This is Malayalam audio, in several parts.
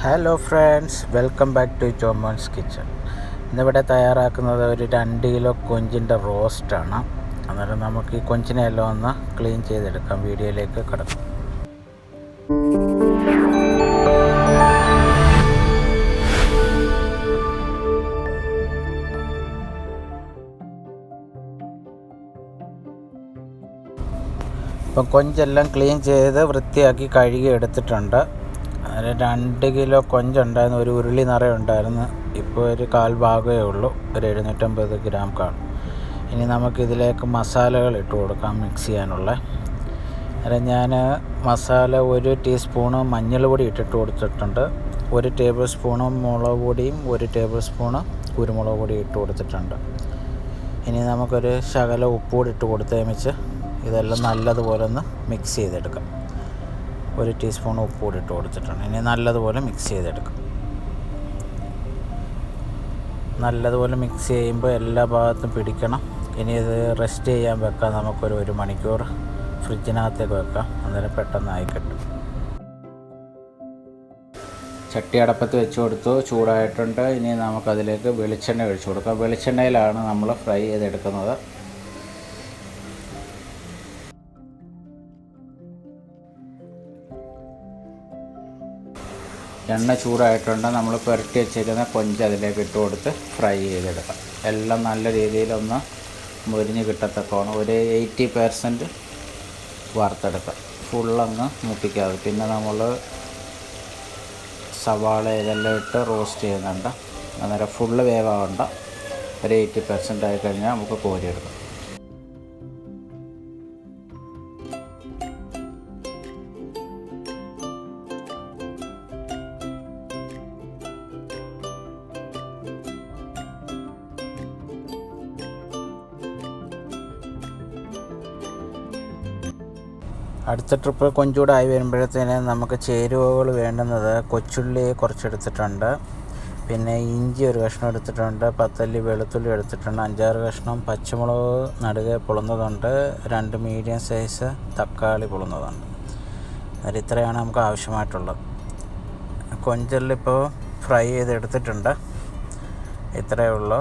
Hello friends, welcome back to Jomon's kitchen. ഇന്നിവിടെ തയ്യാറാക്കുന്നത് ഒരു 2 കിലോ കൊഞ്ചിൻ്റെ റോസ്റ്റാണ്. അന്നേരം നമുക്ക് ഈ കൊഞ്ചിനെ എല്ലാം ഒന്ന് ക്ലീൻ ചെയ്തെടുക്കാം. വീഡിയോയിലേക്ക് കിടക്കാം. ഇപ്പം കൊഞ്ചെല്ലാം ക്ലീൻ ചെയ്ത് വൃത്തിയാക്കി കഴുകി എടുത്തിട്ടുണ്ട്. അതിൽ 2 കിലോ കൊഞ്ചുണ്ടായിരുന്നു. ഒരു ഉരുളി നിറയെ ഉണ്ടായിരുന്നു. ഇപ്പോൾ ഒരു 1/4 ഭാഗമേ ഉള്ളൂ. ഒരു 750 ഗ്രാം കാണും. ഇനി നമുക്കിതിലേക്ക് മസാലകൾ ഇട്ട് കൊടുക്കാം മിക്സ് ചെയ്യാനുള്ള. അന്നേരം ഞാൻ മസാല 1 ടീസ്പൂണ് മഞ്ഞൾപ്പൊടി ഇട്ടിട്ട് കൊടുത്തിട്ടുണ്ട്. 1 ടേബിൾ സ്പൂണ് മുളക് പൊടിയും 1 ടേബിൾ സ്പൂണ് കുരുമുളക് പൊടി ഇട്ട് കൊടുത്തിട്ടുണ്ട്. ഇനി നമുക്കൊരു ശകലം ഉപ്പുകൂടി ഇട്ട് കൊടുത്തേമിച്ച് ഇതെല്ലാം നല്ലതുപോലെ ഒന്ന് മിക്സ് ചെയ്തെടുക്കാം. 1 ടീസ്പൂൺ ഉപ്പ് കൂടി ഇട്ട് കൊടുത്തിട്ടുണ്ട്. ഇനി നല്ലതുപോലെ മിക്സ് ചെയ്തെടുക്കാം. നല്ലതുപോലെ മിക്സ് ചെയ്യുമ്പോൾ എല്ലാ ഭാഗത്തും പിടിക്കണം. ഇനി ഇത് റെസ്റ്റ് ചെയ്യാൻ വെക്കാം. നമുക്കൊരു 1 മണിക്കൂർ ഫ്രിഡ്ജിനകത്തേക്ക് വെക്കാം. അന്നേരം പെട്ടെന്നായി കിട്ടും. ചട്ടി അടപ്പത്ത് വെച്ച് കൊടുത്തു, ചൂടായിട്ടുണ്ട്. ഇനി നമുക്കതിലേക്ക് വെളിച്ചെണ്ണ ഒഴിച്ചു കൊടുക്കാം. വെളിച്ചെണ്ണയിലാണ് നമ്മൾ ഫ്രൈ ചെയ്തെടുക്കുന്നത്. എണ്ണ ചൂടായിട്ടുണ്ട്. നമ്മൾ പുരട്ടി വെച്ചിരുന്ന കൊഞ്ച് അതിലേക്ക് ഇട്ട് കൊടുത്ത് ഫ്രൈ ചെയ്തെടുക്കാം. എല്ലാം നല്ല രീതിയിലൊന്ന് മുരിഞ്ഞ് കിട്ടത്തക്കോണം ഒരു 80% വറുത്തെടുക്കാം. ഫുള്ളങ്ങ് മുട്ടിക്കാതെ. പിന്നെ നമ്മൾ സവാള ഇതെല്ലാം ഇട്ട് റോസ്റ്റ് ചെയ്യുന്നുണ്ട്. അന്നേരം ഫുള്ള് വേവാകണ്ട. ഒരു 80% ആയി കഴിഞ്ഞാൽ നമുക്ക് കോരിയെടുക്കാം. അടുത്ത ട്രിപ്പ് കൊഞ്ചൂടെ ആയി വരുമ്പോഴത്തേന് നമുക്ക് ചേരുവകൾ വേണ്ടുന്നത് കൊച്ചുള്ളി കുറച്ചെടുത്തിട്ടുണ്ട്, പിന്നെ ഇഞ്ചി 1 കഷ്ണം എടുത്തിട്ടുണ്ട്, 10 അല്ലി വെളുത്തുള്ളി എടുത്തിട്ടുണ്ട്, 5-6 കഷ്ണം പച്ചമുളക് നടുകെ പൊളുന്നതുണ്ട്, 2 മീഡിയം സൈസ് തക്കാളി പൊളുന്നതുണ്ട്. അതിൽ ഇത്രയാണ് നമുക്ക് ആവശ്യമായിട്ടുള്ളത്. കൊഞ്ചെല്ലാം ഇപ്പോൾ ഫ്രൈ ചെയ്തെടുത്തിട്ടുണ്ട്. ഇത്രയേ ഉള്ളൂ.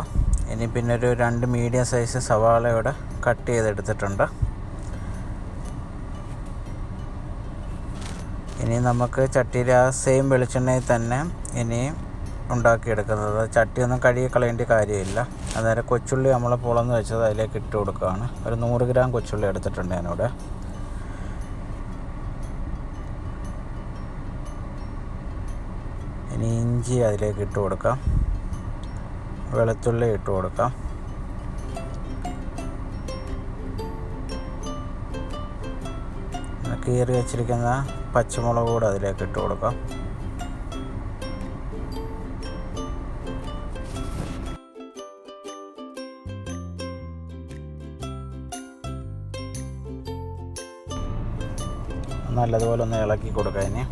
ഇനി പിന്നെ ഒരു 2 മീഡിയം സൈസ് സവാളയോടെ കട്ട് ചെയ്തെടുത്തിട്ടുണ്ട്. ഇനി നമുക്ക് ചട്ടിയിൽ ആ സെയിം വെളിച്ചെണ്ണയിൽ തന്നെ ഇനി ഉണ്ടാക്കിയെടുക്കുന്നത്. ചട്ടിയൊന്നും കഴുകി കളയേണ്ട കാര്യമില്ല. അന്നേരം കൊച്ചുള്ളി നമ്മൾ പൊളന്ന് വെച്ചത് അതിലേക്ക് ഇട്ട് കൊടുക്കുകയാണ്. ഒരു 100 ഗ്രാം കൊച്ചുള്ളി എടുത്തിട്ടുണ്ട് ഞാനിവിടെ. ഇനി ഇഞ്ചി അതിലേക്ക് ഇട്ട് കൊടുക്കാം. വെളുത്തുള്ളി ഇട്ട് കൊടുക്കാം. കീറി വെച്ചിരിക്കുന്ന പച്ചമുളക് കൂടെ അതിലേക്ക് ഇട്ട് കൊടുക്കാം. നല്ലതുപോലെ ഒന്ന് ഇളക്കി കൊടുക്കാം. ഇനി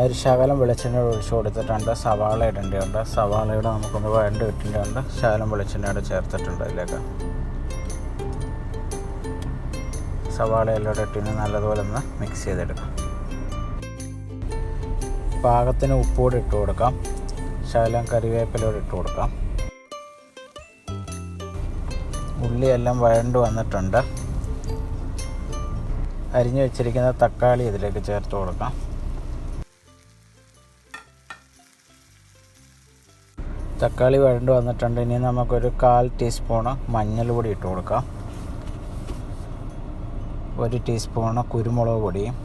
ഒരു ശകലം വെളിച്ചെണ്ണ ഒഴിച്ച് കൊടുത്തിട്ടുണ്ട്. സവാള ഇടേണ്ടതുണ്ട്. സവാളയുടെ നമുക്കൊന്ന് വഴണ്ട് കിട്ടേണ്ടതുണ്ട്. ശകലം വെളിച്ചെണ്ണയോടെ ചേർത്തിട്ടുണ്ട് അതിലേക്ക്. സവാളയെല്ലാം ഇട്ടിന് നല്ലതുപോലെ ഒന്ന് മിക്സ് ചെയ്തെടുക്കാം. പാകത്തിന് ഉപ്പുകൂടി ഇട്ട് കൊടുക്കാം. ശകലം കറിവേപ്പിലൂടെ ഇട്ട് കൊടുക്കാം. ഉള്ളിയെല്ലാം വഴണ്ട് വന്നിട്ടുണ്ട്. അരിഞ്ഞു വെച്ചിരിക്കുന്ന തക്കാളി ഇതിലേക്ക് ചേർത്ത് കൊടുക്കാം. തക്കാളി വഴണ്ട് വന്നിട്ടുണ്ട്. ഇനി നമുക്കൊരു 1/4 ടീസ്പൂണ് മഞ്ഞൾപ്പൊടി ഇട്ട് കൊടുക്കാം. 1 ടീസ്പൂണ് കുരുമുളക് പൊടിയും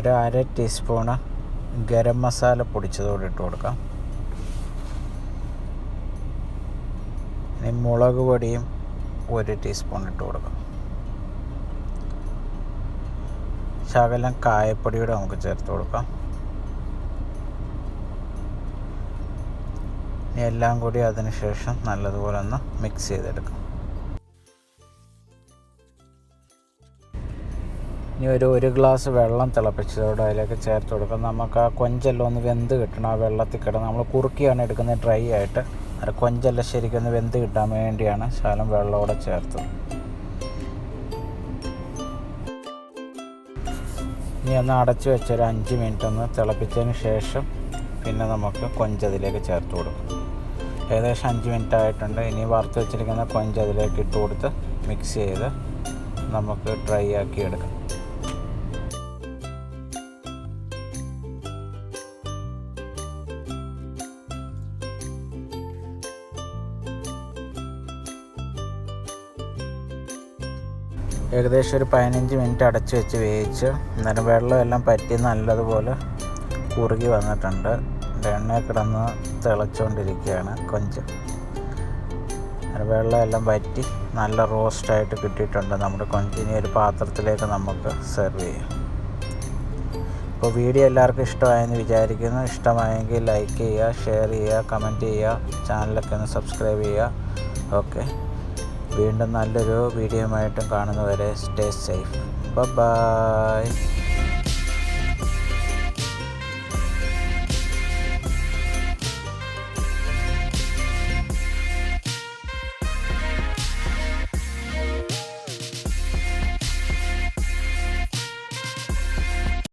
1/2 ടീസ്പൂണ് ഗരം മസാല പൊടിച്ചതോടെ ഇട്ട് കൊടുക്കാം. ഇനി മുളക് പൊടിയും 1 ടീസ്പൂൺ ഇട്ട് കൊടുക്കാം. ശകലം കായപ്പൊടിയുടെ നമുക്ക് ചേർത്ത് കൊടുക്കാം. ഇനി എല്ലാം കൂടി അതിന് ശേഷം നല്ലതുപോലെ ഒന്ന് മിക്സ് ചെയ്തെടുക്കാം. ഇനി ഒരു ഗ്ലാസ് വെള്ളം തിളപ്പിച്ചതോടെ അതിലേക്ക് ചേർത്ത് കൊടുക്കാം. നമുക്ക് ആ കൊഞ്ചെല്ലാം ഒന്ന് വെന്ത് കിട്ടണം. ആ വെള്ളത്തിൽ കിടന്ന് നമ്മൾ കുറുക്കിയാണ് എടുക്കുന്നത് ഡ്രൈ ആയിട്ട്. അത് കൊഞ്ചെല്ലാം ശരിക്കൊന്ന് വെന്ത് കിട്ടാൻ വേണ്ടിയാണ് ശകലം വെള്ളമോടെ ചേർത്തത്. ഇനി ഒന്ന് അടച്ച് വെച്ചൊരു 5 മിനിറ്റ് ഒന്ന് തിളപ്പിച്ചതിന് ശേഷം പിന്നെ നമുക്ക് കൊഞ്ചതിലേക്ക് ചേർത്ത് കൊടുക്കും. ഏകദേശം 5 മിനിറ്റ് ആയിട്ടുണ്ട്. ഇനി വറുത്ത് വെച്ചിരിക്കുന്ന കൊഞ്ചതിലേക്ക് ഇട്ട് കൊടുത്ത് മിക്സ് ചെയ്ത് നമുക്ക് ഡ്രൈ ആക്കി എടുക്കാം. ഏകദേശം ഒരു 15 മിനിറ്റ് അടച്ച് വെച്ച് വേവിച്ച് അന്നേരം വെള്ളമെല്ലാം പറ്റി നല്ലതുപോലെ കുറുകി വന്നിട്ടുണ്ട്. എണ്ണയിൽ കിടന്ന് തിളച്ചുകൊണ്ടിരിക്കുകയാണ് കൊഞ്ച്. വെള്ളമെല്ലാം വറ്റി നല്ല റോസ്റ്റായിട്ട് കിട്ടിയിട്ടുണ്ട് നമ്മുടെ കൊഞ്ച്. ഇനി ഒരു പാത്രത്തിലേക്ക് നമുക്ക് സെർവ് ചെയ്യാം. അപ്പോൾ വീഡിയോ എല്ലാവർക്കും ഇഷ്ടമായെന്ന് വിചാരിക്കുന്നു. ഇഷ്ടമായെങ്കിൽ ലൈക്ക് ചെയ്യുക, ഷെയർ ചെയ്യുക, കമൻറ്റ് ചെയ്യുക, ചാനലൊക്കെ ഒന്ന് സബ്സ്ക്രൈബ് ചെയ്യുക. ഓക്കെ, വീണ്ടും നല്ലൊരു വീഡിയോയുമായിട്ടും കാണുന്നവരെ സ്റ്റേ സേഫ്. ബൈ.